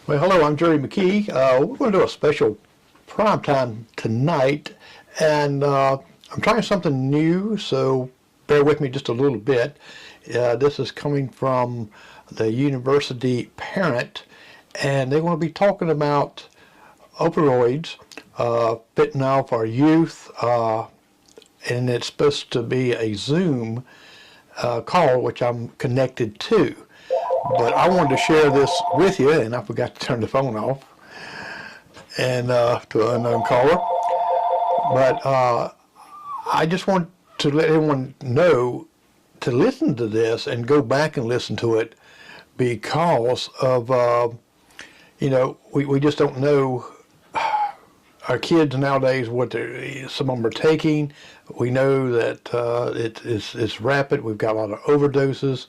Well, hello, I'm Jerry McKee. We're going to do a special prime time tonight, and I'm trying something new, so bear with me just a little bit. This is coming from the University Parent, and they want to be talking about opioids, fentanyl for youth, and it's supposed to be a Zoom call, which I'm connected to. But I wanted to share this with you, and I forgot to turn the phone off and to an unknown caller. But I just want to let everyone know to listen to this and go back and listen to it because of, we just don't know our kids nowadays what some of them are taking. We know that it's rapid. We've got a lot of overdoses,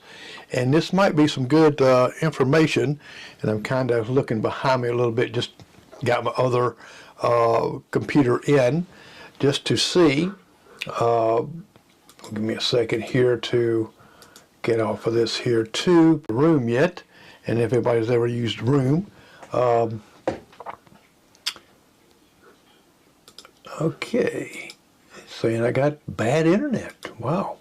and this might be some good information. And I'm kind of looking behind me a little bit. Just got my other computer in just to see. Give me a second here to get off of this here too. Room yet, and if anybody's ever used Room. Okay, saying I got bad internet. Wow.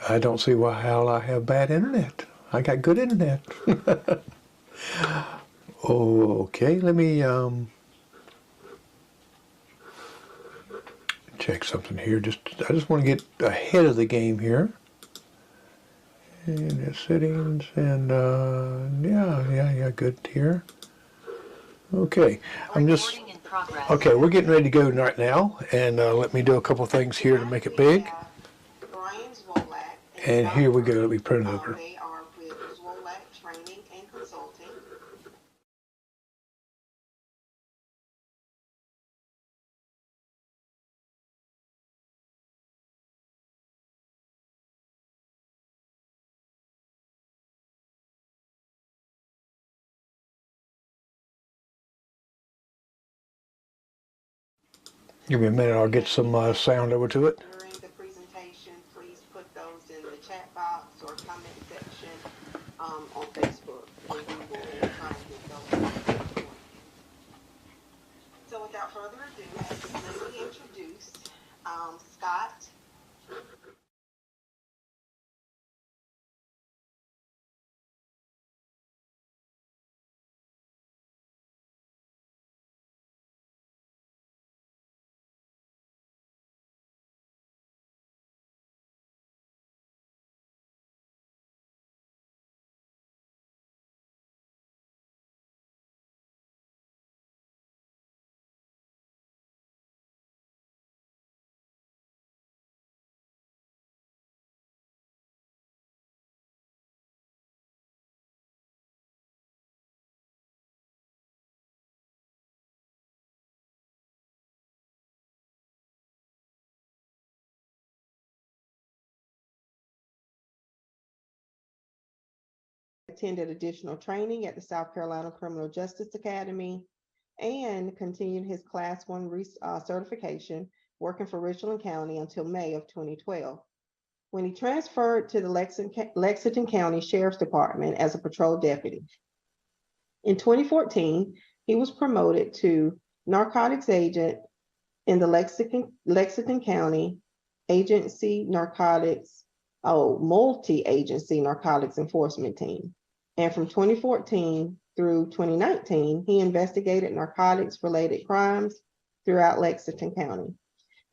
I don't see how I have bad internet. I got good internet. Okay, let me check something here. I just want to get ahead of the game here. And the settings and yeah, good here. Okay, okay, we're getting ready to go right now, and let me do a couple things here to make it big. And here we go, let me print it over. They are with Zwolak Training and Consulting. Give me a minute, I'll get some sound over to it. During the presentation, please put those in the chat box or comment section on Facebook, and we will try and get those. So without further ado, let me introduce Scott. Attended additional training at the South Carolina Criminal Justice Academy and continued his Class 1 certification working for Richland County until May of 2012. When he transferred to the Lexington County Sheriff's Department as a patrol deputy. In 2014, he was promoted to narcotics agent in the Lexington County Agency multi-agency narcotics enforcement team. And from 2014 through 2019, he investigated narcotics-related crimes throughout Lexington County.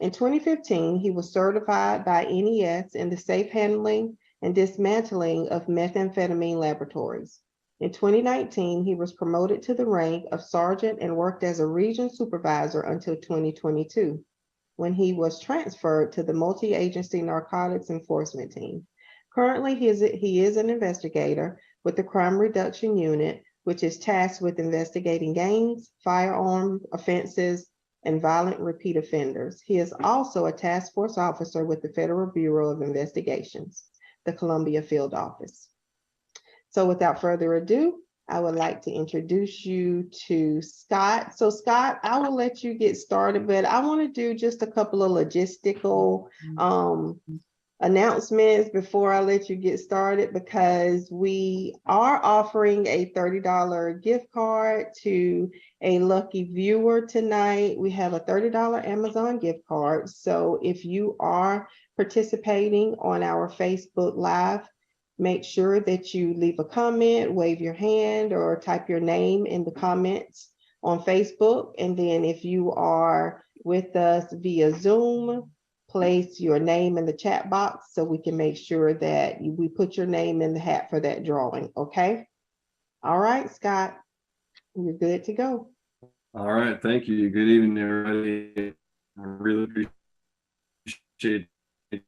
In 2015, he was certified by NES in the safe handling and dismantling of methamphetamine laboratories. In 2019, he was promoted to the rank of sergeant and worked as a region supervisor until 2022, when he was transferred to the multi-agency narcotics enforcement team. Currently, he is an investigator with the Crime Reduction Unit, which is tasked with investigating gangs, firearm offenses, and violent repeat offenders. He is also a task force officer with the Federal Bureau of Investigations, the Columbia Field Office. So without further ado, I would like to introduce you to Scott. So Scott, I will let you get started, but I want to do just a couple of logistical announcements before I let you get started, because we are offering a $30 gift card to a lucky viewer tonight. We have a $30 Amazon gift card. So if you are participating on our Facebook Live, make sure that you leave a comment, wave your hand, or type your name in the comments on Facebook. And then if you are with us via Zoom, place your name in the chat box so we can make sure that we put your name in the hat for that drawing, okay? All right, Scott, you're good to go. All right, thank you. Good evening, everybody. I really appreciate it.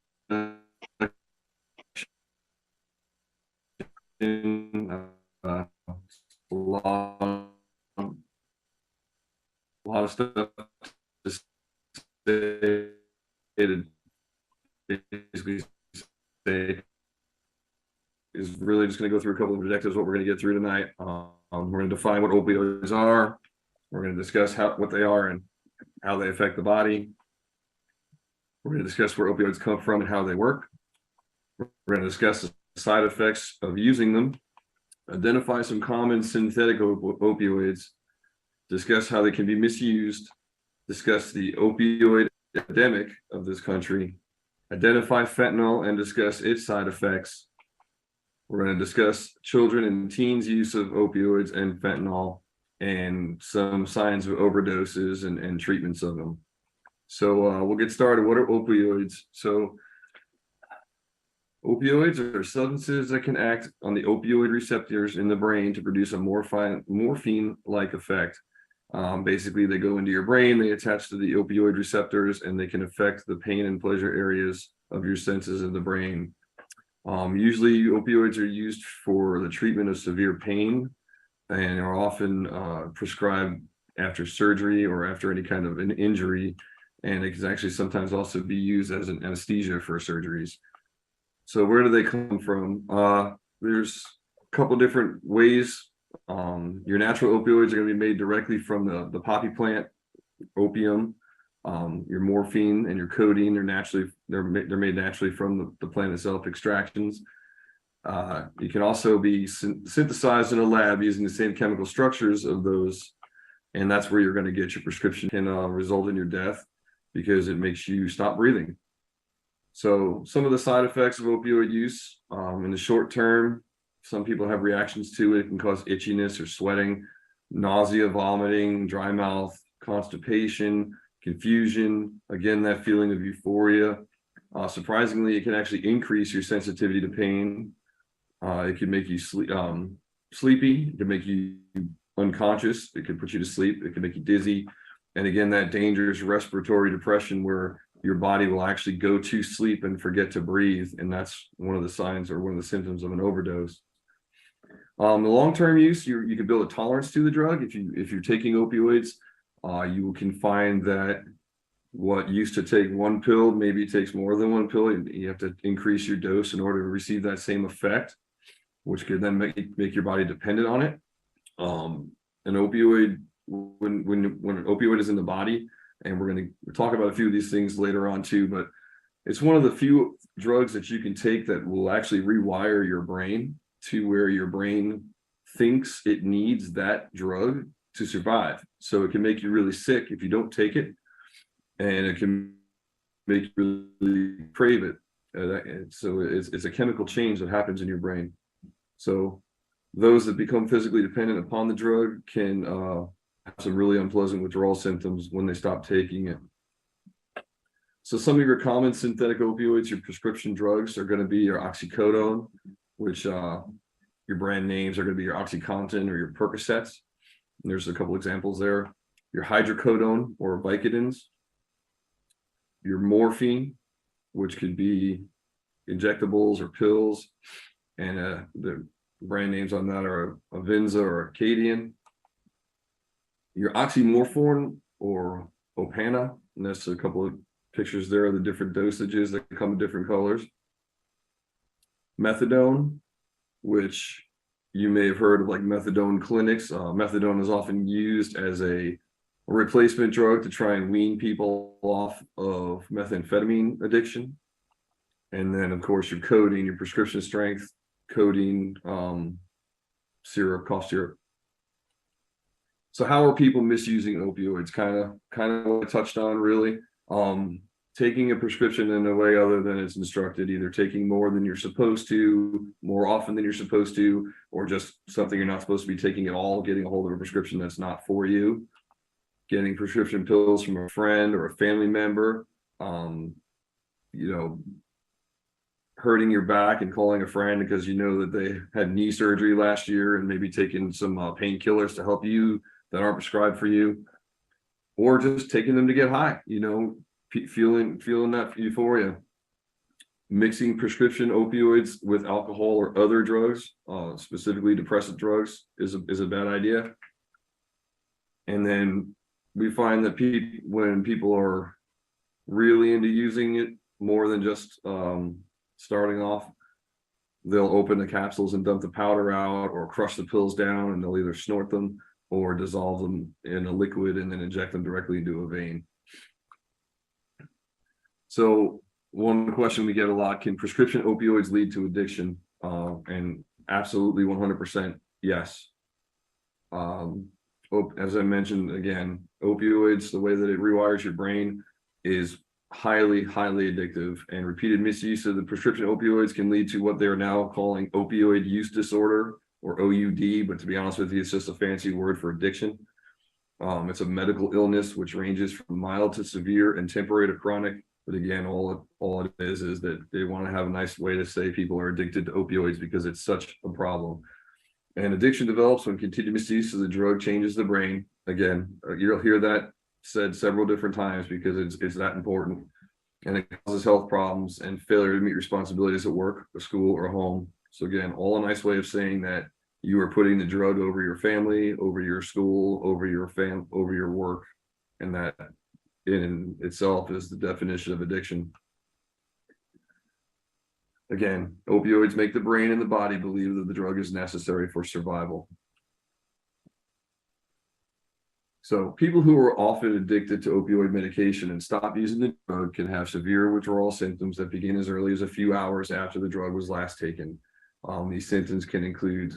A lot of stuff to say, to basically say is really just going to go through a couple of objectives, what we're going to get through tonight. We're going to define what opioids are. We're going to discuss what they are and how they affect the body. We're going to discuss where opioids come from and how they work. We're going to discuss the side effects of using them, identify some common synthetic opioids, discuss how they can be misused, discuss the opioid epidemic of this country, identify fentanyl and discuss its side effects. We're going to discuss children and teens' use of opioids and fentanyl and some signs of overdoses and treatments of them. So we'll get started. What are opioids? So opioids are substances that can act on the opioid receptors in the brain to produce a morphine-like effect. Basically, they go into your brain, they attach to the opioid receptors, and they can affect the pain and pleasure areas of your senses in the brain. Usually, opioids are used for the treatment of severe pain and are often prescribed after surgery or after any kind of an injury. And it can actually sometimes also be used as an anesthesia for surgeries. So where do they come from? There's a couple different ways. Your natural opioids are going to be made directly from the poppy plant, opium. Your morphine and your codeine they're made naturally from the plant itself, extractions. You can also be synthesized in a lab using the same chemical structures of those, and that's where you're going to get your prescription. Can result in your death because it makes you stop breathing. So some of the side effects of opioid use in the short term, some people have reactions to it. It can cause itchiness or sweating, nausea, vomiting, dry mouth, constipation, confusion, again, that feeling of euphoria. Surprisingly, it can actually increase your sensitivity to pain. It can make you sleepy. It can make you unconscious. It can put you to sleep. It can make you dizzy. And again, that dangerous respiratory depression where your body will actually go to sleep and forget to breathe. And that's one of the signs or one of the symptoms of an overdose. The long-term use, you can build a tolerance to the drug. If you're taking opioids, you can find that what used to take one pill maybe takes more than one pill. You have to increase your dose in order to receive that same effect, which could then make your body dependent on it. An opioid, when an opioid is in the body, and we're going to talk about a few of these things later on too, but it's one of the few drugs that you can take that will actually rewire your brain to where your brain thinks it needs that drug to survive. So it can make you really sick if you don't take it, and it can make you really crave it. So it's a chemical change that happens in your brain. So those that become physically dependent upon the drug can have some really unpleasant withdrawal symptoms when they stop taking it. So some of your common synthetic opioids, your prescription drugs, are going to be your oxycodone, which your brand names are going to be your OxyContin or your Percocets. And there's a couple examples there. Your hydrocodone or Vicodins, your morphine, which could be injectables or pills, and the brand names on that are Avenza or Acadian. Your oxymorphone or Opana, and that's a couple of pictures there of the different dosages that come in different colors. Methadone, which you may have heard of, like methadone clinics. Methadone is often used as a replacement drug to try and wean people off of methamphetamine addiction. And then of course your codeine, your prescription strength codeine, syrup, cough syrup. So how are people misusing opioids? Kind of what I touched on really. Taking a prescription in a way other than it's instructed, either taking more than you're supposed to, more often than you're supposed to, or just something you're not supposed to be taking at all, getting a hold of a prescription that's not for you, getting prescription pills from a friend or a family member, you know, hurting your back and calling a friend because you know that they had knee surgery last year and maybe taking some painkillers to help you that aren't prescribed for you, or just taking them to get high, you know, feeling that euphoria. Mixing prescription opioids with alcohol or other drugs, specifically depressant drugs, is a bad idea. And then we find that when people are really into using it more than just starting off, they'll open the capsules and dump the powder out, or crush the pills down, and they'll either snort them or dissolve them in a liquid and then inject them directly into a vein. So one question we get a lot: can prescription opioids lead to addiction? And absolutely 100% yes. As I mentioned, again, opioids, the way that it rewires your brain, is highly addictive, and repeated misuse of the prescription opioids can lead to what they're now calling opioid use disorder, or OUD, but to be honest with you, it's just a fancy word for addiction. It's a medical illness which ranges from mild to severe and temporary to chronic. But again, all it is that they want to have a nice way to say people are addicted to opioids because it's such a problem. And addiction develops when continued misuse of the drug changes the brain. Again, you'll hear that said several different times because it's that important. And it causes health problems and failure to meet responsibilities at work, or school, or home. So again, all a nice way of saying that you are putting the drug over your family, over your school, over your work, and that in itself is the definition of addiction. Again, opioids make the brain and the body believe that the drug is necessary for survival. So people who are often addicted to opioid medication and stop using the drug can have severe withdrawal symptoms that begin as early as a few hours after the drug was last taken. These symptoms can include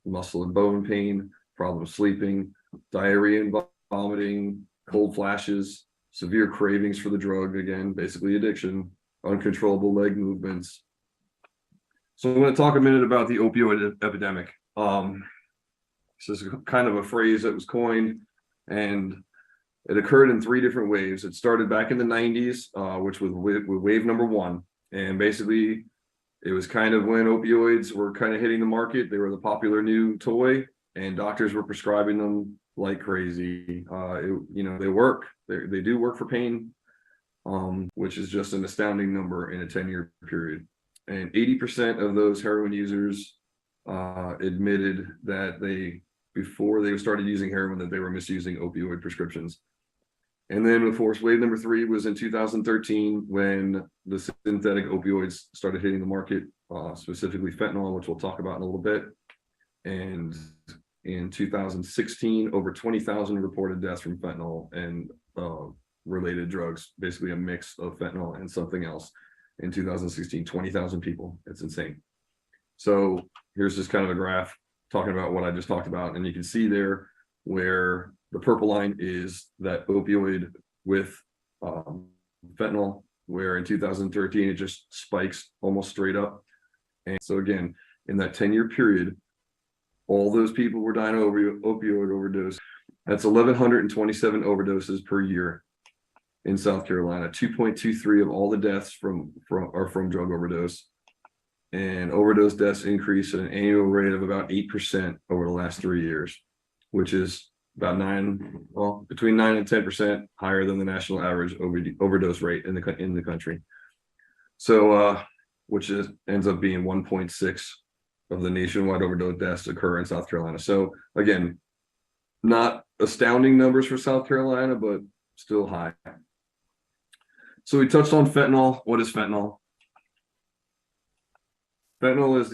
muscle and bone pain, problems sleeping, diarrhea and vomiting, cold flashes, severe cravings for the drug, again, basically addiction, uncontrollable leg movements. So I'm going to talk a minute about the opioid epidemic. This is kind of a phrase that was coined, and it occurred in 3 different waves. It started back in the 90s, which was with wave number 1. And basically, it was kind of when opioids were kind of hitting the market. They were the popular new toy, and doctors were prescribing them like crazy. They work. They do work for pain, which is just an astounding number in a 10-year period. And 80% of those heroin users admitted that before they started using heroin, that they were misusing opioid prescriptions. And then, of course, wave number 3 was in 2013 when the synthetic opioids started hitting the market, specifically fentanyl, which we'll talk about in a little bit. And in 2016, over 20,000 reported deaths from fentanyl and related drugs, basically a mix of fentanyl and something else. In 2016, 20,000 people. It's insane. So here's just kind of a graph talking about what I just talked about. And you can see there where the purple line is that opioid with fentanyl, where in 2013, it just spikes almost straight up. And so again, in that 10-year period, all those people were dying of opioid overdose. That's 1,127 overdoses per year in South Carolina. 2.23 of all the deaths are from drug overdose. And overdose deaths increased at an annual rate of about 8% over the last 3 years, which is about between 9 and 10% higher than the national average overdose rate in the country. So, which ends up being 1.6 of the nationwide overdose deaths occur in South Carolina. So again, not astounding numbers for South Carolina, but still high. So we touched on fentanyl. What is fentanyl? Fentanyl is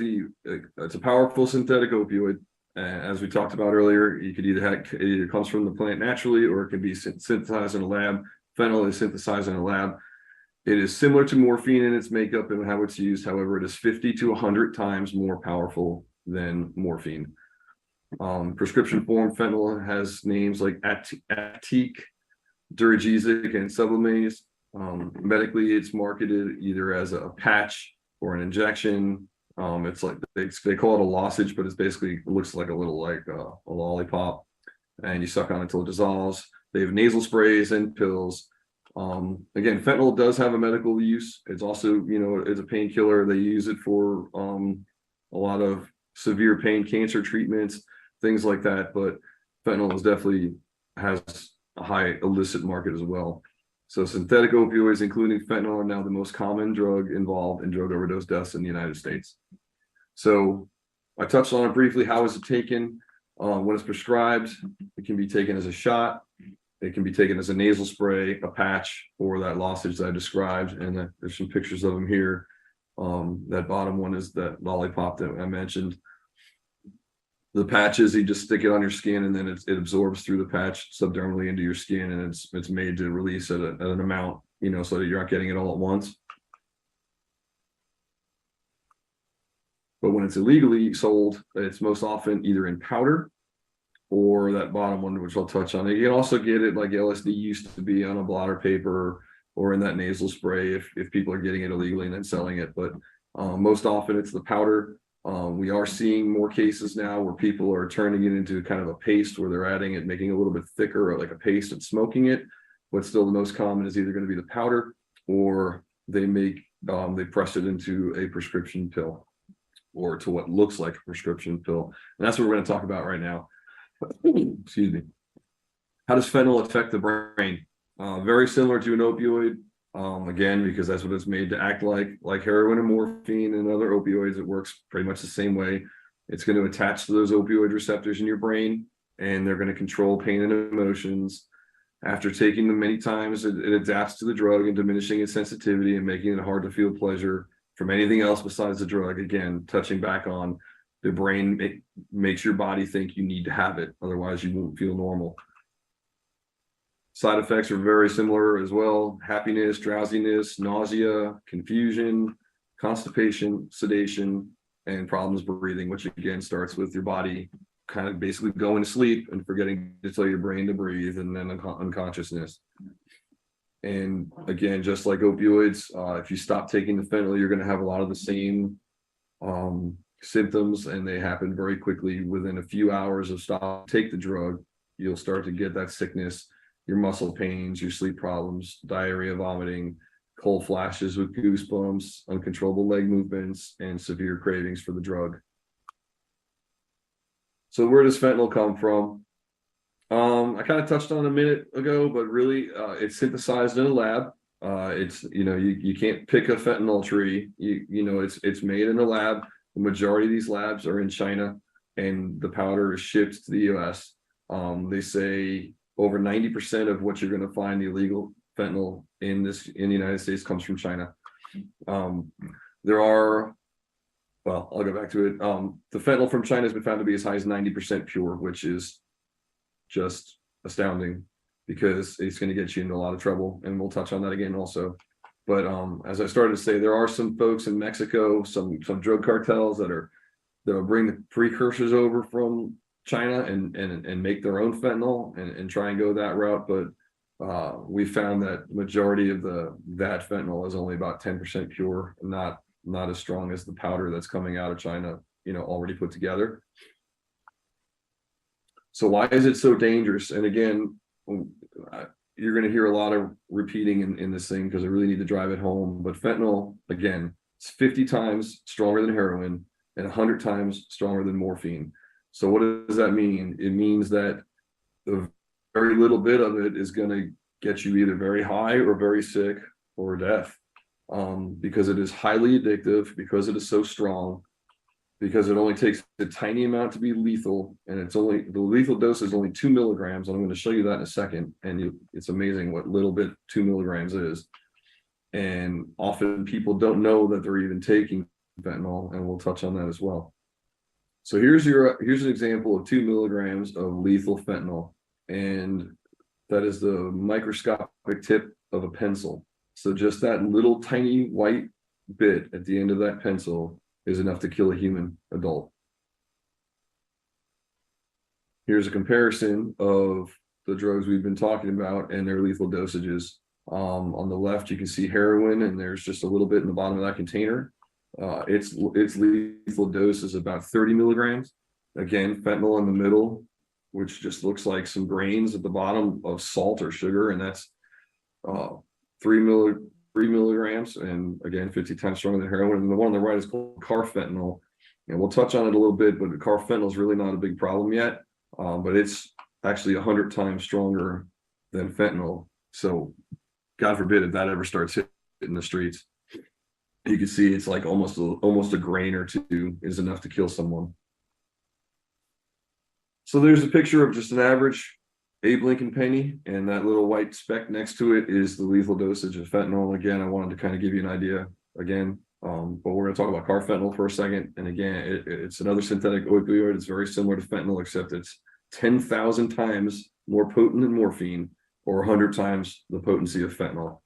it's a powerful synthetic opioid. As we talked about earlier, it either comes from the plant naturally, or it can be synthesized in a lab. Fentanyl is synthesized in a lab. It is similar to morphine in its makeup and how it's used. However, it is 50 to 100 times more powerful than morphine. Prescription form fentanyl has names like Atik, Duragesic, and Sublimase. Medically, it's marketed either as a patch or an injection. It's like they call it a lozenge, but it's basically looks like a little like a lollipop, and you suck on it until it dissolves. They have nasal sprays and pills. Again, fentanyl does have a medical use. It's also, it's a painkiller. They use it for a lot of severe pain, cancer treatments, things like that. But fentanyl is definitely has a high illicit market as well. So synthetic opioids, including fentanyl, are now the most common drug involved in drug overdose deaths in the United States. So I touched on it briefly. How is it taken? When it's prescribed, it can be taken as a shot. It can be taken as a nasal spray, a patch, or that lozenge that I described. And there's some pictures of them here. That bottom one is that lollipop that I mentioned. The patches, you just stick it on your skin, and then it absorbs through the patch subdermally into your skin, and it's made to release at an amount, so that you're not getting it all at once. But when it's illegally sold, it's most often either in powder or that bottom one, which I'll touch on. You can also get it like LSD used to be on a blotter paper or in that nasal spray if people are getting it illegally and then selling it. But most often it's the powder. We are seeing more cases now where people are turning it into kind of a paste where they're adding it, making it a little bit thicker or like a paste and smoking it. But still the most common is either going to be the powder or they press it into a prescription pill or to what looks like a prescription pill. And that's what we're going to talk about right now. Excuse me. How does fentanyl affect the brain? Very similar to an opioid. Again, because that's what it's made to act like heroin and morphine and other opioids. It works pretty much the same way. It's going to attach to those opioid receptors in your brain, and they're going to control pain and emotions. After taking them many times, it adapts to the drug and diminishing its sensitivity and making it hard to feel pleasure from anything else besides the drug. Again, touching back on the brain makes your body think you need to have it. Otherwise, you won't feel normal. Side effects are very similar as well. Happiness, drowsiness, nausea, confusion, constipation, sedation, and problems breathing, which again starts with your body kind of basically going to sleep and forgetting to tell your brain to breathe, and then unconsciousness. And again, just like opioids, if you stop taking the fentanyl, you're going to have a lot of the same symptoms, and they happen very quickly. Within a few hours of take the drug, you'll start to get that sickness, your muscle pains, your sleep problems, diarrhea, vomiting, cold flashes with goosebumps, uncontrollable leg movements, and severe cravings for the drug. So where does fentanyl come from? I kind of touched on a minute ago, but really it's synthesized in a lab. It's, you can't pick a fentanyl tree. It's made in a lab. The majority of these labs are in China, and the powder is shipped to the US. They say over 90% of what you're going to find the illegal fentanyl in the United States comes from China. I'll go back to it. The fentanyl from China has been found to be as high as 90% pure, which is just astounding because it's going to get you into a lot of trouble. And we'll touch on that again also. But as I started to say, there are some folks in Mexico, some drug cartels that'll bring the precursors over from China and make their own fentanyl and try and go that route. But we found that the majority of that fentanyl is only about 10% pure, not as strong as the powder that's coming out of China, already put together. So why is it so dangerous? And again, you're going to hear a lot of repeating in this thing because I really need to drive it home. But fentanyl, again, it's 50 times stronger than heroin and 100 times stronger than morphine. So what does that mean? It means that the very little bit of it is going to get you either very high or very sick or death, because it is highly addictive, because it is so strong, because it only takes a tiny amount to be lethal, and the lethal dose is only 2 milligrams. And I'm going to show you that in a second. And it's amazing what little bit 2 milligrams is. And often people don't know that they're even taking fentanyl, and we'll touch on that as well. So here's an example of 2 milligrams of lethal fentanyl, and that is the microscopic tip of a pencil. So just that little tiny white bit at the end of that pencil is enough to kill a human adult. Here's a comparison of the drugs we've been talking about and their lethal dosages. On the left, you can see heroin, and there's just a little bit in the bottom of that container. Its lethal dose is about 30 milligrams. Again, fentanyl in the middle, which just looks like some grains at the bottom of salt or sugar, and that's 3 milligrams, and again 50 times stronger than heroin. And the one on the right is called carfentanil, and we'll touch on it a little bit, but carfentanil is really not a big problem yet, but it's actually 100 times stronger than fentanyl. So God forbid if that ever starts hitting the streets, you can see it's like almost a grain or two is enough to kill someone. So there's a picture of just an average Abe Lincoln penny, and that little white speck next to it is the lethal dosage of fentanyl. Again, I wanted to kind of give you an idea again, but we're going to talk about carfentanil for a second. And again, it's another synthetic opioid. It's very similar to fentanyl, except it's 10,000 times more potent than morphine, or 100 times the potency of fentanyl.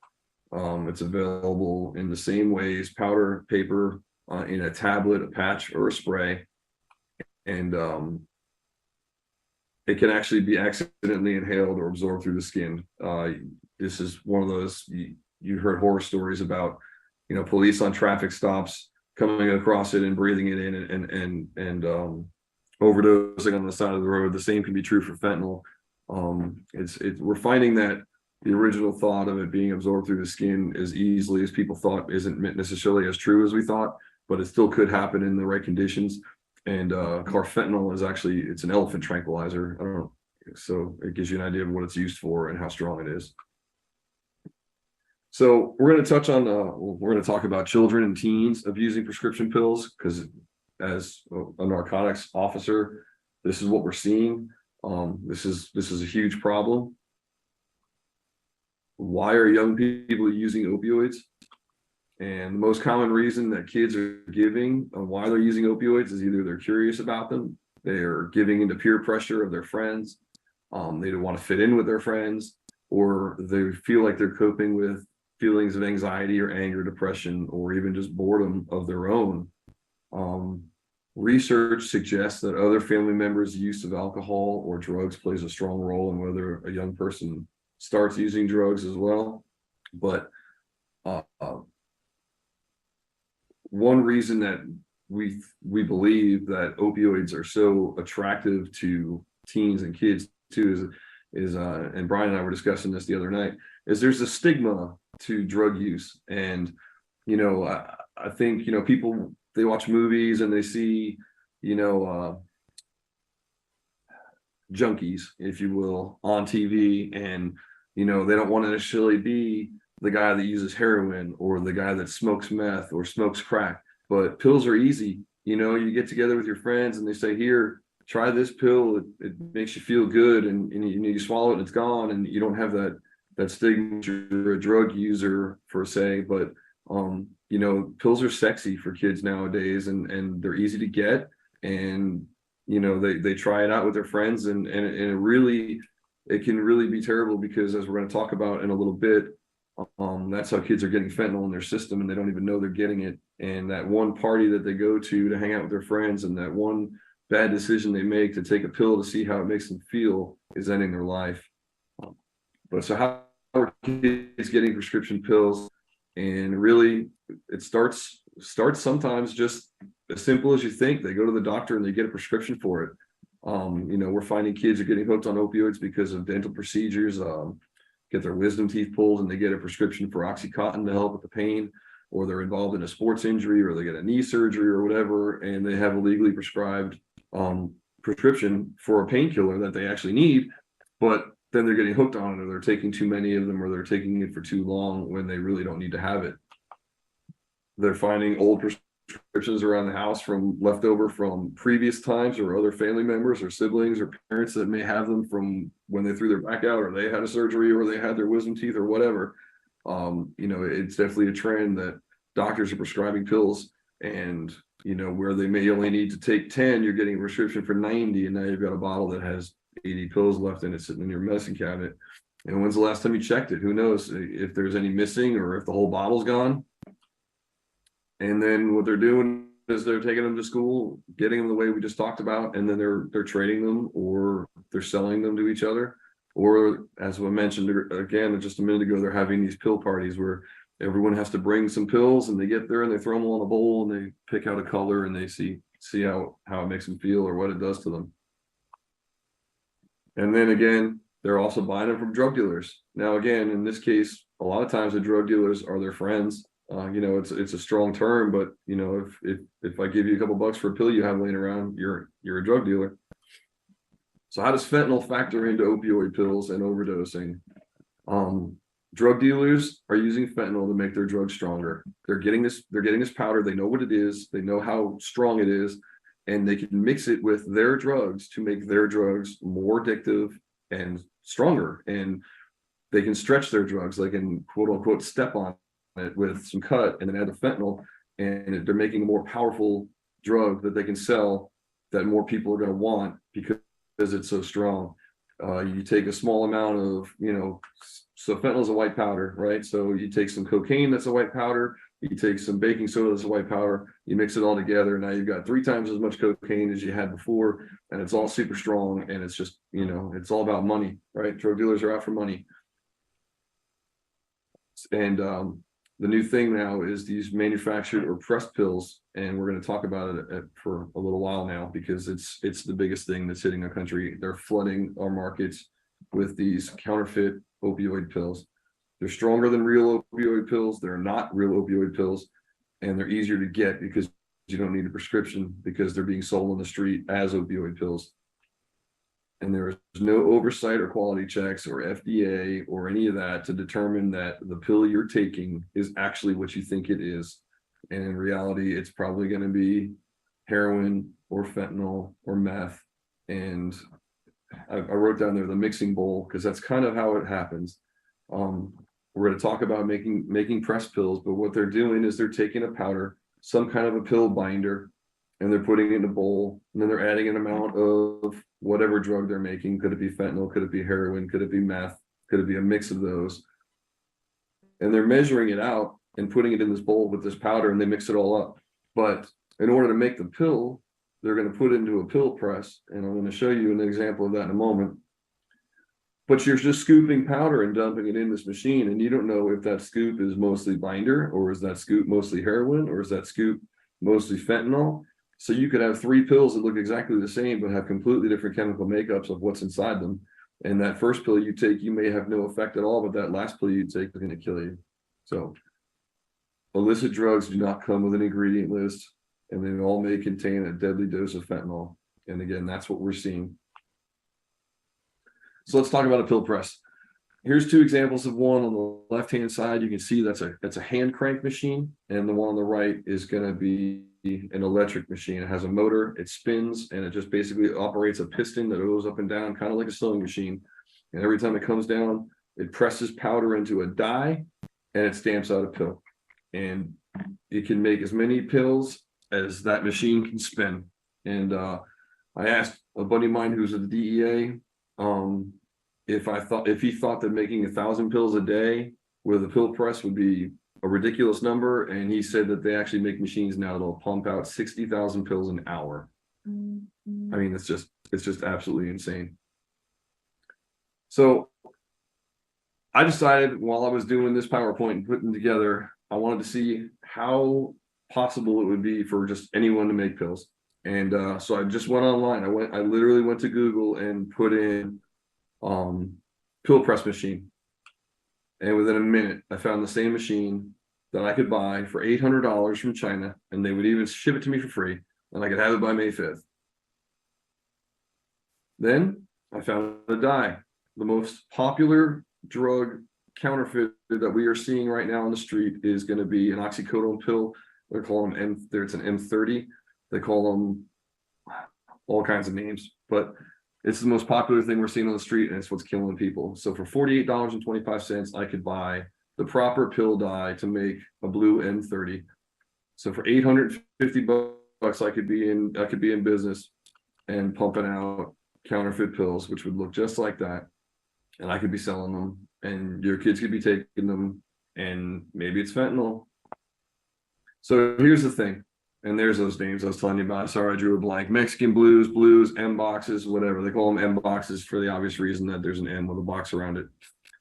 It's available in the same ways: powder, paper, in a tablet, a patch, or a spray. And it can actually be accidentally inhaled or absorbed through the skin. This is one of those, you heard horror stories about, police on traffic stops coming across it and breathing it in and overdosing on the side of the road. The same can be true for fentanyl. We're finding that the original thought of it being absorbed through the skin as easily as people thought isn't necessarily as true as we thought, but it still could happen in the right conditions. And carfentanil is actually, it's an elephant tranquilizer. I don't know. So it gives you an idea of what it's used for and how strong it is. So we're going to touch on, we're going to talk about children and teens abusing prescription pills, because as a narcotics officer, this is what we're seeing. This is a huge problem. Why are young people using opioids? And the most common reason that kids are giving on why they're using opioids is either they're curious about them, they're giving into peer pressure of their friends, they don't want to fit in with their friends, or they feel like they're coping with feelings of anxiety or anger, depression, or even just boredom of their own. Research suggests that other family members' use of alcohol or drugs plays a strong role in whether a young person starts using drugs as well. But one reason that we believe that opioids are so attractive to teens and kids too is and Brian and I were discussing this the other night, is there's a stigma to drug use. And I think people, they watch movies and they see junkies, if you will, on TV, and they don't want to necessarily be the guy that uses heroin or the guy that smokes meth or smokes crack. But pills are easy. You get together with your friends and they say, here, try this pill. It makes you feel good, and you swallow it and it's gone, and you don't have that stigma you're a drug user per se. But pills are sexy for kids nowadays, and they're easy to get, and they try it out with their friends, and it can really be terrible, because as we're going to talk about in a little bit, that's how kids are getting fentanyl in their system, and they don't even know they're getting it. And that one party that they go to hang out with their friends, and that one bad decision they make to take a pill to see how it makes them feel, is ending their life. But so how are kids getting prescription pills? And really, it starts sometimes just as simple as you think. They go to the doctor and they get a prescription for it. We're finding kids are getting hooked on opioids because of dental procedures, get their wisdom teeth pulled and they get a prescription for Oxycontin to help with the pain, or they're involved in a sports injury, or they get a knee surgery or whatever, and they have a legally prescribed prescription for a painkiller that they actually need, but then they're getting hooked on it, or they're taking too many of them, or they're taking it for too long when they really don't need to have it. They're finding old prescriptions around the house from leftover from previous times, or other family members or siblings or parents that may have them from when they threw their back out, or they had a surgery, or they had their wisdom teeth, or whatever. It's definitely a trend that doctors are prescribing pills, and where they may only need to take 10, you're getting a prescription for 90, and now you've got a bottle that has 80 pills left in it sitting in your medicine cabinet. And when's the last time you checked it? Who knows if there's any missing or if the whole bottle's gone. And then what they're doing is they're taking them to school, getting them the way we just talked about, and then they're trading them, or they're selling them to each other. Or as I mentioned again just a minute ago, they're having these pill parties where everyone has to bring some pills, and they get there and they throw them all in a bowl and they pick out a color and they see how it makes them feel or what it does to them. And then again, they're also buying them from drug dealers. Now, again, in this case, a lot of times the drug dealers are their friends. You know, it's a strong term, but you know, if I give you a couple bucks for a pill you have laying around, you're a drug dealer. So how does fentanyl factor into opioid pills and overdosing? Drug dealers are using fentanyl to make their drugs stronger. They're getting this powder. They know what it is. They know how strong it is, and they can mix it with their drugs to make their drugs more addictive and stronger. And they can stretch their drugs. They can quote unquote step on it with some cut and then add the fentanyl, and they're making a more powerful drug that they can sell that more people are going to want because it's so strong. You take a small amount of, you know, so fentanyl is a white powder, right? So you take some cocaine that's a white powder, you take some baking soda that's a white powder, you mix it all together. Now you've got 3 times as much cocaine as you had before, and it's all super strong. And it's just, you know, it's all about money, right? Drug dealers are out for money. And the new thing now is these manufactured or pressed pills, and we're going to talk about it for a little while now because it's the biggest thing that's hitting our country. They're flooding our markets with these counterfeit opioid pills. They're stronger than real opioid pills. They're not real opioid pills, and they're easier to get because you don't need a prescription because they're being sold on the street as opioid pills. And there is no oversight or quality checks or FDA or any of that to determine that the pill you're taking is actually what you think it is. And in reality, it's probably going to be heroin or fentanyl or meth. And I wrote down there the mixing bowl because that's kind of how it happens. We're going to talk about making press pills, but what they're doing is they're taking a powder, some kind of a pill binder, and they're putting it in a bowl, and then they're adding an amount of whatever drug they're making. Could it be fentanyl? Could it be heroin? Could it be meth? Could it be a mix of those? And they're measuring it out and putting it in this bowl with this powder, and they mix it all up. But in order to make the pill, they're going to put it into a pill press, and I'm going to show you an example of that in a moment. But you're just scooping powder and dumping it in this machine, and you don't know if that scoop is mostly binder, or is that scoop mostly heroin, or is that scoop mostly fentanyl. So you could have 3 pills that look exactly the same, but have completely different chemical makeups of what's inside them. And that first pill you take, you may have no effect at all, but that last pill you take is going to kill you. So illicit drugs do not come with an ingredient list, and they all may contain a deadly dose of fentanyl. And again, that's what we're seeing. So let's talk about a pill press. Here's 2 examples of one. On the left-hand side, you can see that's a hand crank machine, and the one on the right is going to be an electric machine. It has a motor, it spins, and it just basically operates a piston that goes up and down, kind of like a sewing machine. And every time it comes down, it presses powder into a die, and it stamps out a pill. And it can make as many pills as that machine can spin. And I asked a buddy of mine who's at the DEA, if he thought that making 1,000 pills a day with a pill press would be a ridiculous number, and he said that they actually make machines now that'll pump out 60,000 pills an hour. I mean, it's just absolutely insane. So I decided while I was doing this PowerPoint and putting together, I wanted to see how possible it would be for just anyone to make pills. And so I just went online. I literally went to Google and put in pill press machine. And within a minute, I found the same machine that I could buy for $800 from China, and they would even ship it to me for free, and I could have it by May 5th. Then I found a dye. The most popular drug counterfeit that we are seeing right now on the street is going to be an oxycodone pill. They call them it's an M30. They call them all kinds of names, but it's the most popular thing we're seeing on the street, and it's what's killing people. So for $48.25, I could buy the proper pill dye to make a blue M30. So for $850, I could be in business and pumping out counterfeit pills, which would look just like that. and I could be selling them, and your kids could be taking them, and maybe it's fentanyl. So here's the thing, and there's those names I was telling you about. Sorry, I drew a blank. Mexican blues, M boxes, whatever. They call them M boxes for the obvious reason that there's an M with a box around it.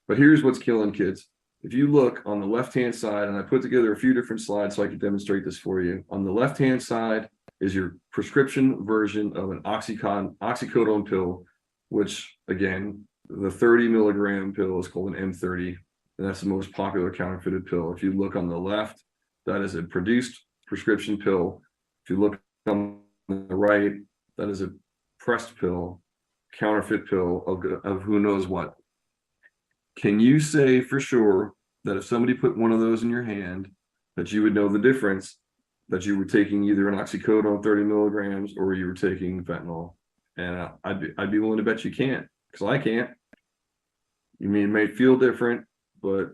But here's what's killing kids. If you look on the left-hand side, and I put together a few different slides so I could demonstrate this for you. On the left-hand side is your prescription version of an oxycodone pill, which again, the 30 milligram pill is called an M30, and that's the most popular counterfeited pill. If you look on the left, that is a produced prescription pill. If you look on the right, that is a pressed pill, counterfeit pill of who knows what. Can you say for sure that if somebody put one of those in your hand, that you would know the difference, that you were taking either an oxycodone 30 milligrams or you were taking fentanyl? And I'd be willing to bet you can't, because I can't. You mean it may feel different, but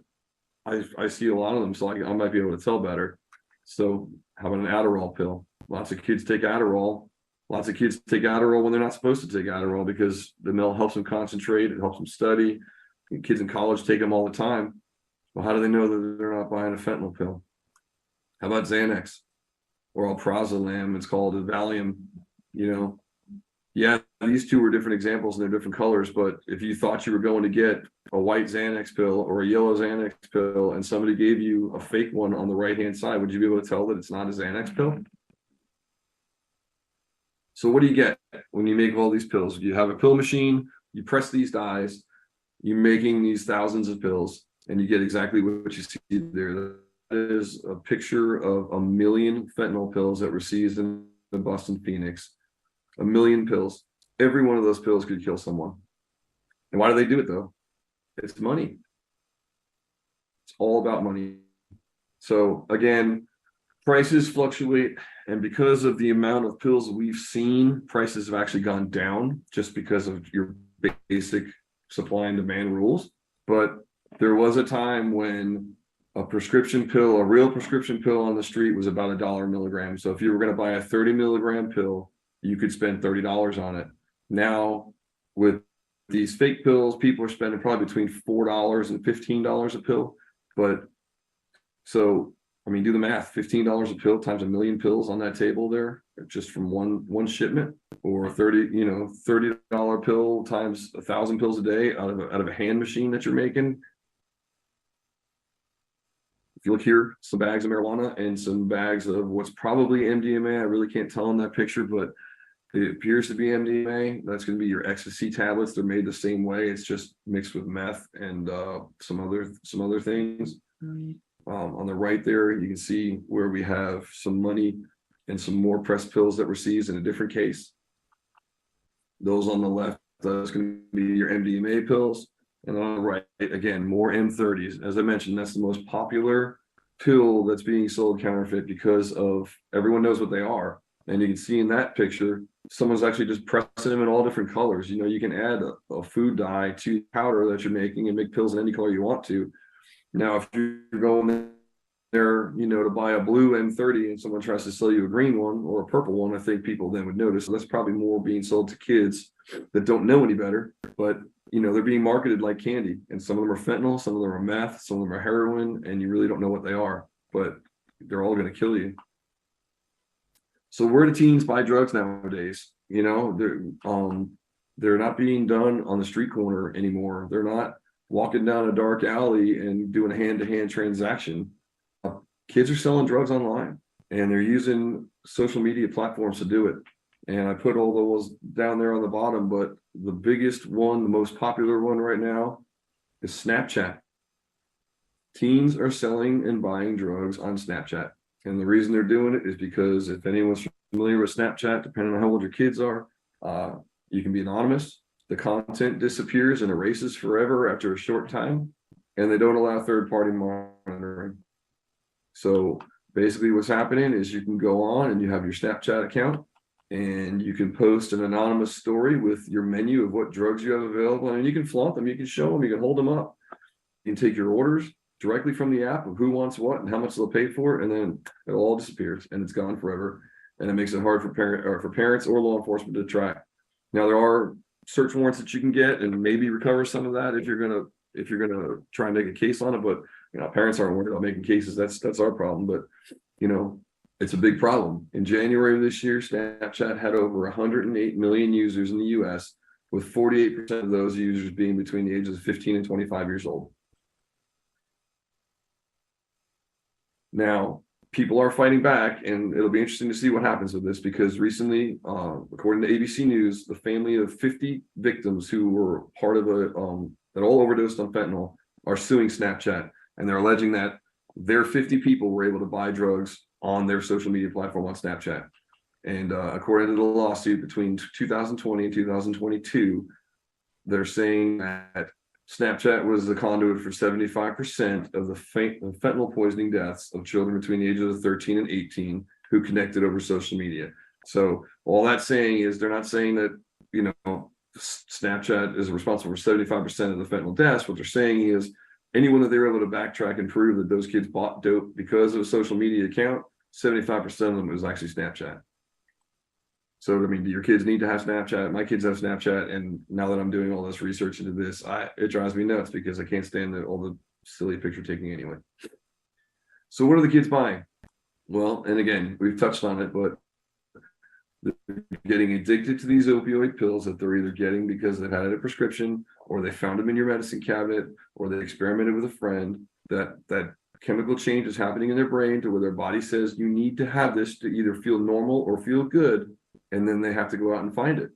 I see a lot of them, so I might be able to tell better. So how about an Adderall pill? Lots of kids take Adderall. Lots of kids take Adderall when they're not supposed to take Adderall, because the mill helps them concentrate, it helps them study. Kids in college take them all the time. Well, how do they know that they're not buying a fentanyl pill? How about Xanax or alprazolam? It's called a Valium. Yeah, these two were different examples and they're different colors, but if you thought you were going to get a white Xanax pill or a yellow Xanax pill and somebody gave you a fake one on the right-hand side, would you be able to tell that it's not a Xanax pill? So what do you get when you make all these pills? You have a pill machine, you press these dies, you're making these thousands of pills, and you get exactly what you see there. That is a picture of 1 million fentanyl pills that were seized in the Boston Phoenix. 1 million pills. Every one of those pills could kill someone. And why do they do it though? It's money. It's all about money. So again, prices fluctuate, and because of the amount of pills we've seen, prices have actually gone down just because of your basic supply and demand rules. But there was a time when a prescription pill, a real prescription pill on the street was about $1 a milligram. So if you were going to buy a 30 milligram pill, you could spend $30 on it. Now, with these fake pills, people are spending probably between $4 and $15 a pill. But so, I mean, do the math, $15 a pill times 1 million pills on that table there, just from one shipment, or $30 pill times 1,000 pills a day out of a hand machine that you're making. If you look here, some bags of marijuana and some bags of what's probably MDMA. I really can't tell in that picture, but it appears to be MDMA. That's going to be your ecstasy tablets. They're made the same way. It's just mixed with meth and some other things. On the right there, you can see where we have some money and some more pressed pills that were seized in a different case. Those on the left, that's going to be your MDMA pills. And on the right, again, more M30s. As I mentioned, that's the most popular pill that's being sold counterfeit because of everyone knows what they are. And you can see in that picture, someone's actually just pressing them in all different colors. You can add a food dye to powder that you're making and make pills in any color you want to. Now, if you're going there, to buy a blue M30 and someone tries to sell you a green one or a purple one, I think people then would notice. So that's probably more being sold to kids that don't know any better, but they're being marketed like candy, and some of them are fentanyl, some of them are meth, some of them are heroin, and you really don't know what they are, but they're all going to kill you. So where do teens buy drugs nowadays? They're not being done on the street corner anymore. They're not walking down a dark alley and doing a hand-to-hand transaction. Kids are selling drugs online, and they're using social media platforms to do it. And I put all those down there on the bottom, but the biggest one, the most popular one right now is Snapchat. Teens are selling and buying drugs on Snapchat. And the reason they're doing it is because if anyone's familiar with Snapchat, depending on how old your kids are, you can be anonymous. The content disappears and erases forever after a short time, and they don't allow third-party monitoring. So basically what's happening is you can go on and you have your Snapchat account, and you can post an anonymous story with your menu of what drugs you have available, and you can flaunt them, you can show them, you can hold them up. You can take your orders directly from the app of who wants what and how much they'll pay for it, and then it all disappears and it's gone forever. And it makes it hard for parents or law enforcement to track. Now, there are search warrants that you can get and maybe recover some of that if you're gonna try and make a case on it. But parents aren't worried about making cases. That's our problem. But it's a big problem. In January of this year, Snapchat had over 108 million users in the US, with 48% of those users being between the ages of 15 and 25 years old. Now, people are fighting back, and it'll be interesting to see what happens with this, because recently, according to ABC News, the family of 50 victims who were part of that all overdosed on fentanyl are suing Snapchat, and they're alleging that their 50 people were able to buy drugs on their social media platform on Snapchat. And according to the lawsuit, between 2020 and 2022, they're saying that Snapchat was the conduit for 75% of the fentanyl poisoning deaths of children between the ages of 13 and 18 who connected over social media. So all that's saying is, they're not saying that, Snapchat is responsible for 75% of the fentanyl deaths. What they're saying is, anyone that they're able to backtrack and prove that those kids bought dope because of a social media account, 75% of them was actually Snapchat. So, I mean, do your kids need to have Snapchat? My kids have Snapchat, and now that I'm doing all this research into this, it drives me nuts, because I can't stand all the silly picture taking anyway. So what are the kids buying? Well, and again, we've touched on it, but they're getting addicted to these opioid pills that they're either getting because they've had a prescription, or they found them in your medicine cabinet, or they experimented with a friend. That chemical change is happening in their brain to where their body says, you need to have this to either feel normal or feel good. And then they have to go out and find it.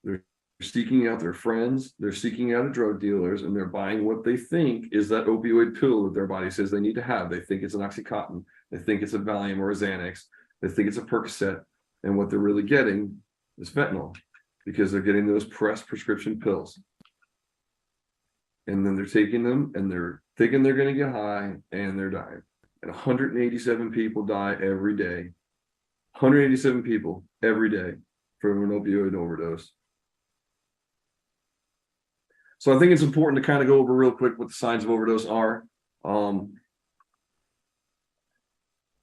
They're seeking out their friends, they're seeking out drug dealers, and they're buying what they think is that opioid pill that their body says they need to have. They think it's an Oxycontin, they think it's a Valium or a Xanax, they think it's a Percocet, and what they're really getting is fentanyl, because they're getting those pressed prescription pills. And then they're taking them, and they're thinking they're going to get high, and they're dying. And 187 people die every day. 187 people every day from an opioid overdose. So I think it's important to kind of go over real quick what the signs of overdose are.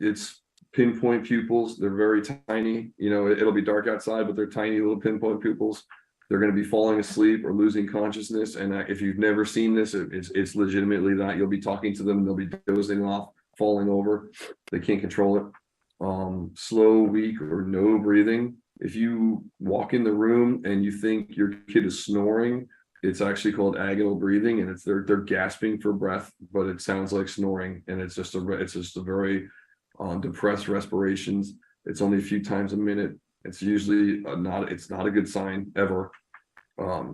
It's pinpoint pupils. They're very tiny. It'll be dark outside, but they're tiny little pinpoint pupils. They're going to be falling asleep or losing consciousness. And if you've never seen this, it's legitimately that. You'll be talking to them, and they'll be dozing off, falling over. They can't control it. Slow, weak, or no breathing. If you walk in the room and you think your kid is snoring, it's actually called agonal breathing, and they're gasping for breath, but it sounds like snoring, and it's just a very depressed respirations. It's only a few times a minute. It's usually not a good sign ever.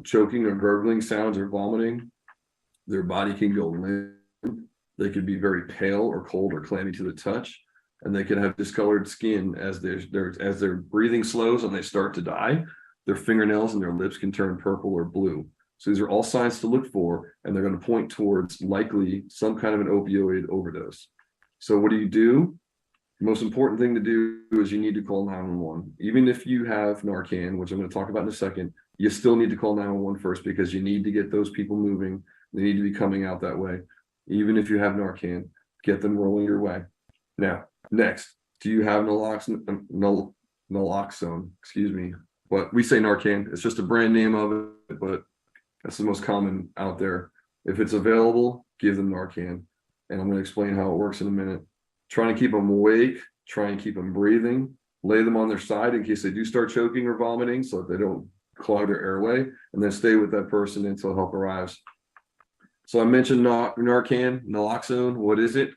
Choking or gurgling sounds or vomiting. Their body can go limp. They could be very pale or cold or clammy to the touch. And they can have discolored skin as their breathing slows and they start to die. Their fingernails and their lips can turn purple or blue. So these are all signs to look for, and they're going to point towards likely some kind of an opioid overdose. So what do? The most important thing to do is you need to call 911. Even if you have Narcan, which I'm going to talk about in a second, you still need to call 911 first, because you need to get those people moving. They need to be coming out that way. Even if you have Narcan, get them rolling your way. Now, next, do you have naloxone? Excuse me. But we say Narcan. It's just a brand name of it, but that's the most common out there. If it's available, give them Narcan. And I'm going to explain how it works in a minute. Try and keep them awake. Try and keep them breathing. Lay them on their side in case they do start choking or vomiting, so that they don't clog their airway. And then stay with that person until help arrives. So I mentioned Narcan, naloxone. What is it?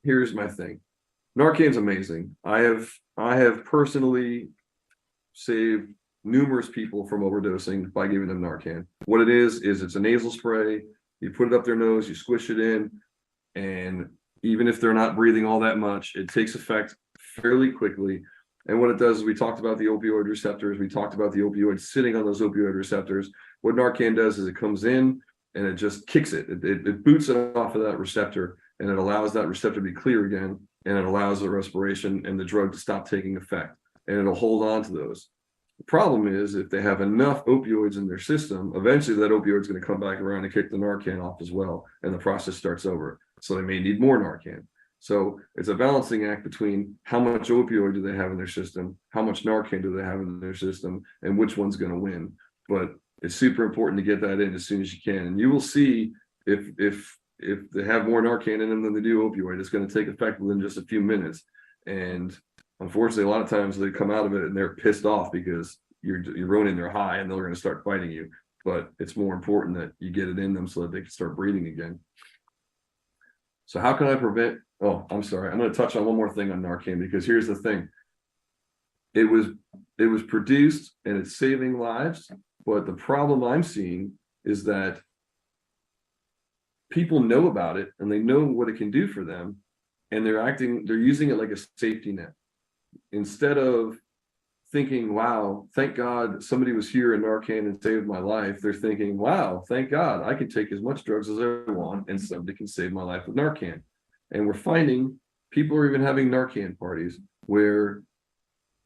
Here's my thing. Narcan's amazing. I have personally saved numerous people from overdosing by giving them Narcan. What it is it's a nasal spray. You put it up their nose, you squish it in, and even if they're not breathing all that much, it takes effect fairly quickly. And what it does is, we talked about the opioid receptors. We talked about the opioids sitting on those opioid receptors. What Narcan does is it comes in and it just kicks it. It boots it off of that receptor, and it allows that receptor to be clear again, and it allows the respiration and the drug to stop taking effect, and it'll hold on to those. The problem is, if they have enough opioids in their system, eventually that opioid is going to come back around and kick the Narcan off as well, and the process starts over. So they may need more Narcan. So it's a balancing act between how much opioid do they have in their system, how much Narcan do they have in their system, and which one's going to win. But it's super important to get that in as soon as you can. And you will see if they have more Narcan in them than they do opioid, it's going to take effect within just a few minutes. And unfortunately, a lot of times they come out of it and they're pissed off because you're ruining their high and they're going to start fighting you. But it's more important that you get it in them so that they can start breathing again. So how can I prevent? Oh, I'm sorry. I'm going to touch on one more thing on Narcan, because here's the thing. It was produced and it's saving lives. But the problem I'm seeing is that people know about it and they know what it can do for them. And they're using it like a safety net. Instead of thinking, wow, thank God somebody was here in Narcan and saved my life, they're thinking, wow, thank God I can take as much drugs as I want and somebody can save my life with Narcan. And we're finding people are even having Narcan parties where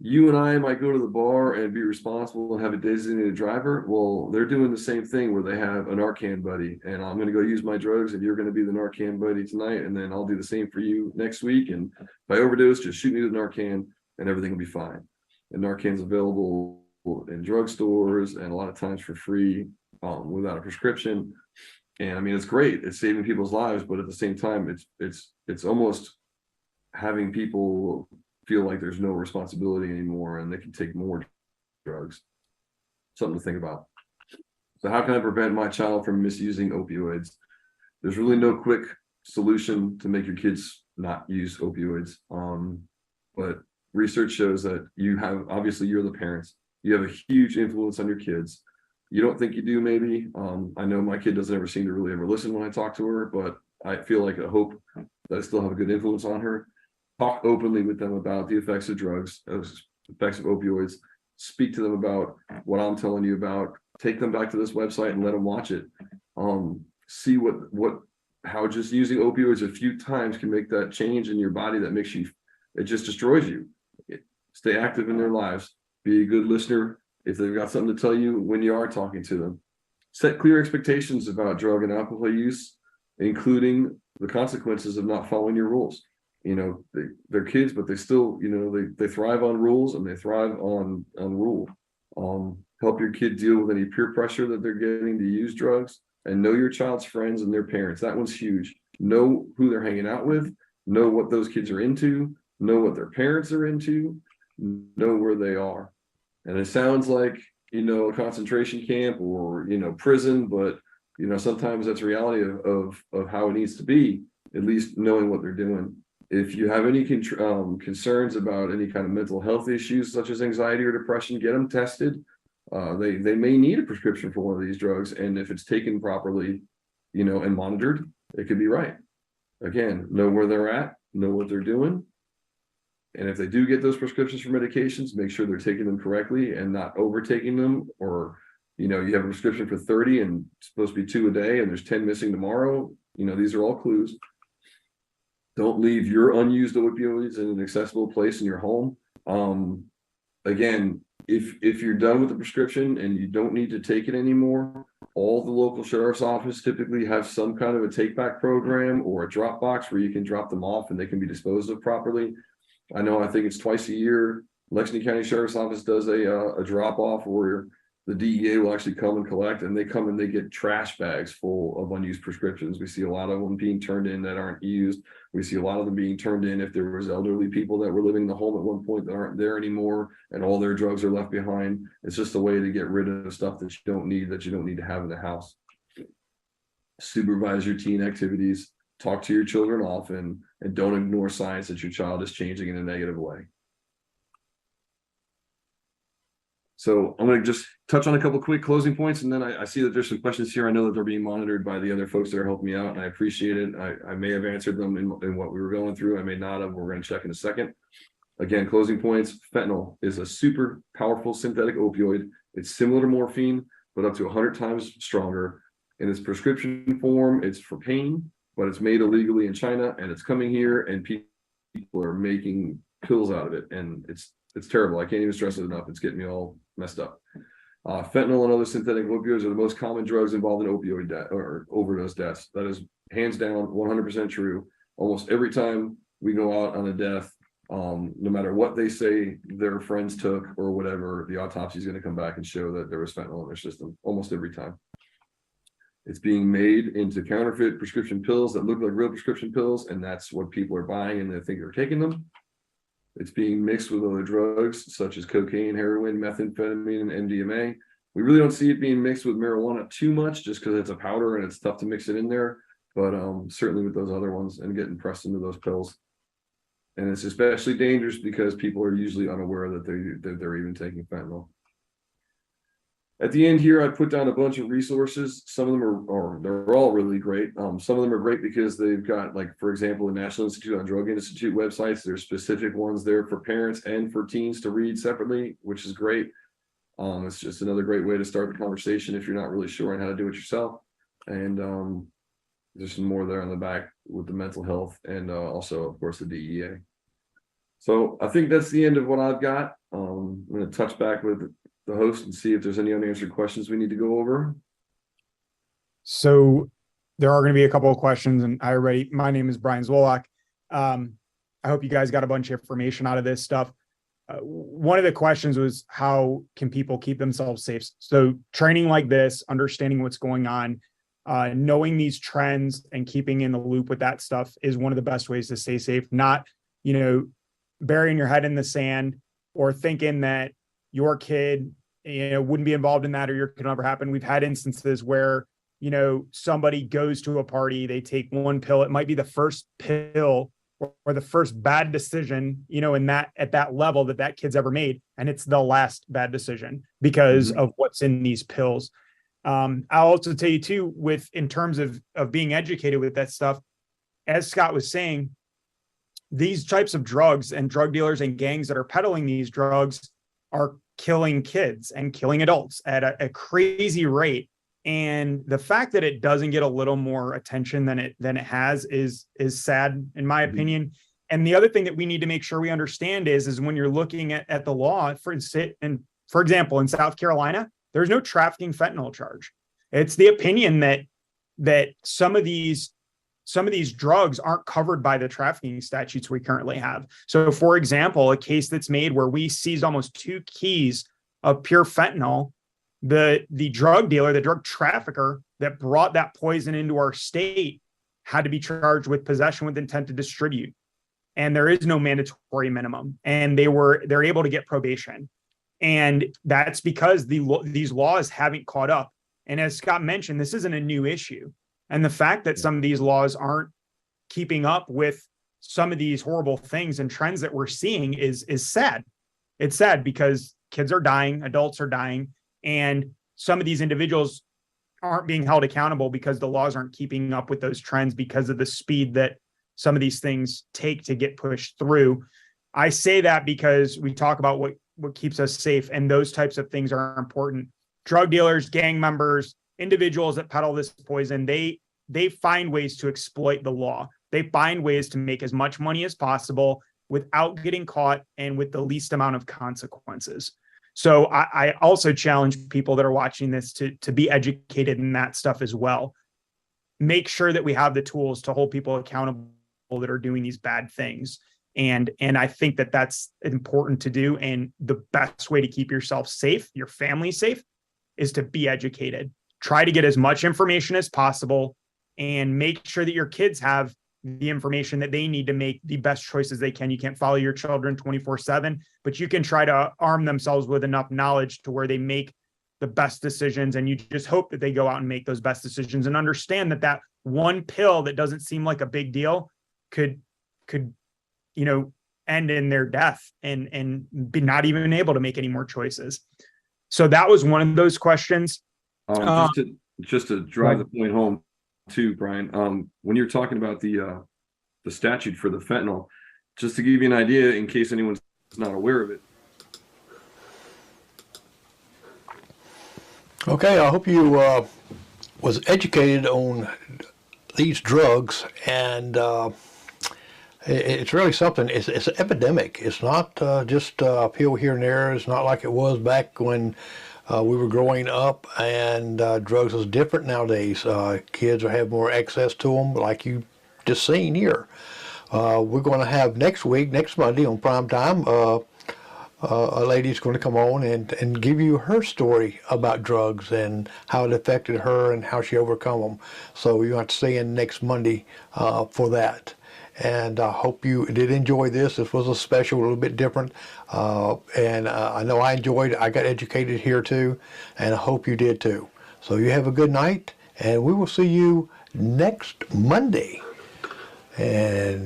you and I might go to the bar and be responsible and have a designated driver. Well, they're doing the same thing where they have a Narcan buddy, and I'm going to go use my drugs and you're going to be the Narcan buddy tonight. And then I'll do the same for you next week. And if I overdose, just shoot me with Narcan and everything will be fine. And Narcan's available in drugstores and a lot of times for free without a prescription. And I mean, it's great. It's saving people's lives, but at the same time, it's almost having people feel like there's no responsibility anymore and they can take more drugs. Something to think about. So how can I prevent my child from misusing opioids? There's really no quick solution to make your kids not use opioids. But research shows that obviously you're the parents, you have a huge influence on your kids. You don't think you do, maybe. I know my kid doesn't ever seem to really ever listen when I talk to her, but I feel like I hope that I still have a good influence on her. Talk openly with them about the effects of drugs, effects of opioids. Speak to them about what I'm telling you about. Take them back to this website and let them watch it. See how just using opioids a few times can make that change in your body that makes you, it just destroys you. Stay active in their lives. Be a good listener if they've got something to tell you when you are talking to them. Set clear expectations about drug and alcohol use, including the consequences of not following your rules. They're kids, but they still, they thrive on rules and they thrive on rule. Help your kid deal with any peer pressure that they're getting to use drugs, and know your child's friends and their parents. That one's huge. Know who they're hanging out with, know what those kids are into, know what their parents are into, know where they are. And it sounds like, a concentration camp or, prison, but, sometimes that's reality of how it needs to be, at least knowing what they're doing. If you have any concerns about any kind of mental health issues, such as anxiety or depression, get them tested. They may need a prescription for one of these drugs. And if it's taken properly, and monitored, it could be right. Again, know where they're at, know what they're doing. And if they do get those prescriptions for medications, make sure they're taking them correctly and not overtaking them. Or, you have a prescription for 30 and it's supposed to be 2 a day and there's 10 missing tomorrow. These are all clues. Don't leave your unused opioids in an accessible place in your home. Again, if you're done with the prescription and you don't need to take it anymore, all the local sheriff's office typically have some kind of a take back program or a drop box where you can drop them off and they can be disposed of properly. I think it's twice a year. Lexington County Sheriff's Office does a drop off where the DEA will actually come and collect, and they come and they get trash bags full of unused prescriptions. We see a lot of them being turned in that aren't used. We see a lot of them being turned in if there was elderly people that were living in the home at one point that aren't there anymore and all their drugs are left behind. It's just a way to get rid of stuff that you don't need to have in the house. Supervise your teen activities. Talk to your children often, and don't ignore signs that your child is changing in a negative way. So I'm going to just touch on a couple of quick closing points, and then I see that there's some questions here. I know that they're being monitored by the other folks that are helping me out, and I appreciate it. I may have answered them in what we were going through. I may not have. We're going to check in a second. Again, closing points. Fentanyl is a super powerful synthetic opioid. It's similar to morphine, but up to 100 times stronger. In its prescription form, it's for pain, but it's made illegally in China, and it's coming here, and people are making pills out of it, and it's terrible. I can't even stress it enough. It's getting me all messed up. Fentanyl and other synthetic opioids are the most common drugs involved in opioid death or overdose deaths. That is hands down 100% true. Almost every time we go out on a death, no matter what they say their friends took or whatever, the autopsy is going to come back and show that there was fentanyl in their system almost every time. It's being made into counterfeit prescription pills that look like real prescription pills, and that's what people are buying and they think they're taking them. It's being mixed with other drugs such as cocaine, heroin, methamphetamine, and MDMA. We really don't see it being mixed with marijuana too much just because it's a powder and it's tough to mix it in there. But certainly with those other ones and getting pressed into those pills. And it's especially dangerous because people are usually unaware that they're even taking fentanyl. At the end here, I put down a bunch of resources. Some of them are they're all really great. Some of them are great because they've got, like, for example, the National Institute on Drug Institute websites. There's specific ones there for parents and for teens to read separately, which is great. It's just another great way to start the conversation if you're not really sure on how to do it yourself. And there's some more there on the back with the mental health and also, of course, the DEA. So I think that's the end of what I've got. I'm going to touch back with the host and see if there's any unanswered questions we need to go over. So there are going to be a couple of questions, and my name is Brian Zwolak. I hope you guys got a bunch of information out of this stuff. One of the questions was, how can people keep themselves safe? So training like this, understanding what's going on, knowing these trends and keeping in the loop with that stuff is one of the best ways to stay safe. Not, burying your head in the sand or thinking that your kid, wouldn't be involved in that, or your kid will never happen. We've had instances where, somebody goes to a party, they take one pill. It might be the first pill or the first bad decision, at that level that kid's ever made. And it's the last bad decision because of what's in these pills. I'll also tell you too, in terms of being educated with that stuff, as Scott was saying, these types of drugs and drug dealers and gangs that are peddling these drugs are killing kids and killing adults at a crazy rate. And the fact that it doesn't get a little more attention than it has is sad, in my opinion. And the other thing that we need to make sure we understand is when you're looking at the law, for example, in South Carolina, there's no trafficking fentanyl charge. It's the opinion that some of these drugs aren't covered by the trafficking statutes we currently have. So, for example, a case that's made where we seized almost 2 keys of pure fentanyl, the drug dealer, the drug trafficker that brought that poison into our state had to be charged with possession with intent to distribute. And there is no mandatory minimum. And they're able to get probation. And that's because these laws haven't caught up. And as Scott mentioned, this isn't a new issue. And the fact that some of these laws aren't keeping up with some of these horrible things and trends that we're seeing is sad. It's sad because kids are dying, adults are dying, and some of these individuals aren't being held accountable because the laws aren't keeping up with those trends because of the speed that some of these things take to get pushed through. I say that because we talk about what keeps us safe, and those types of things are important. Drug dealers, gang members, individuals that peddle this poison, they find ways to exploit the law. They find ways to make as much money as possible without getting caught and with the least amount of consequences. So I also challenge people that are watching this to be educated in that stuff as well. Make sure that we have the tools to hold people accountable that are doing these bad things. And I think that that's important to do. And the best way to keep yourself safe, your family safe, is to be educated. Try to get as much information as possible and make sure that your kids have the information that they need to make the best choices they can. You can't follow your children 24/7, but you can try to arm themselves with enough knowledge to where they make the best decisions. And you just hope that they go out and make those best decisions and understand that one pill that doesn't seem like a big deal could end in their death and be not even able to make any more choices. So that was one of those questions. Just to drive the point home too, Brian, when you're talking about the statute for the fentanyl, just to give you an idea in case anyone's not aware of it. Okay, I hope you was educated on these drugs, and it's really something. It's an epidemic. It's not just a pill here and there. It's not like it was back when we were growing up, and drugs is different nowadays. Kids have more access to them, like you just seen here. We're going to have next Monday on prime time, a lady's going to come on and give you her story about drugs and how it affected her and how she overcome them. So you have to stay in next Monday for that. And I hope you did enjoy this. This was a special, a little bit different. And I know I enjoyed it. I got educated here too. And I hope you did too. So you have a good night. And we will see you next Monday. And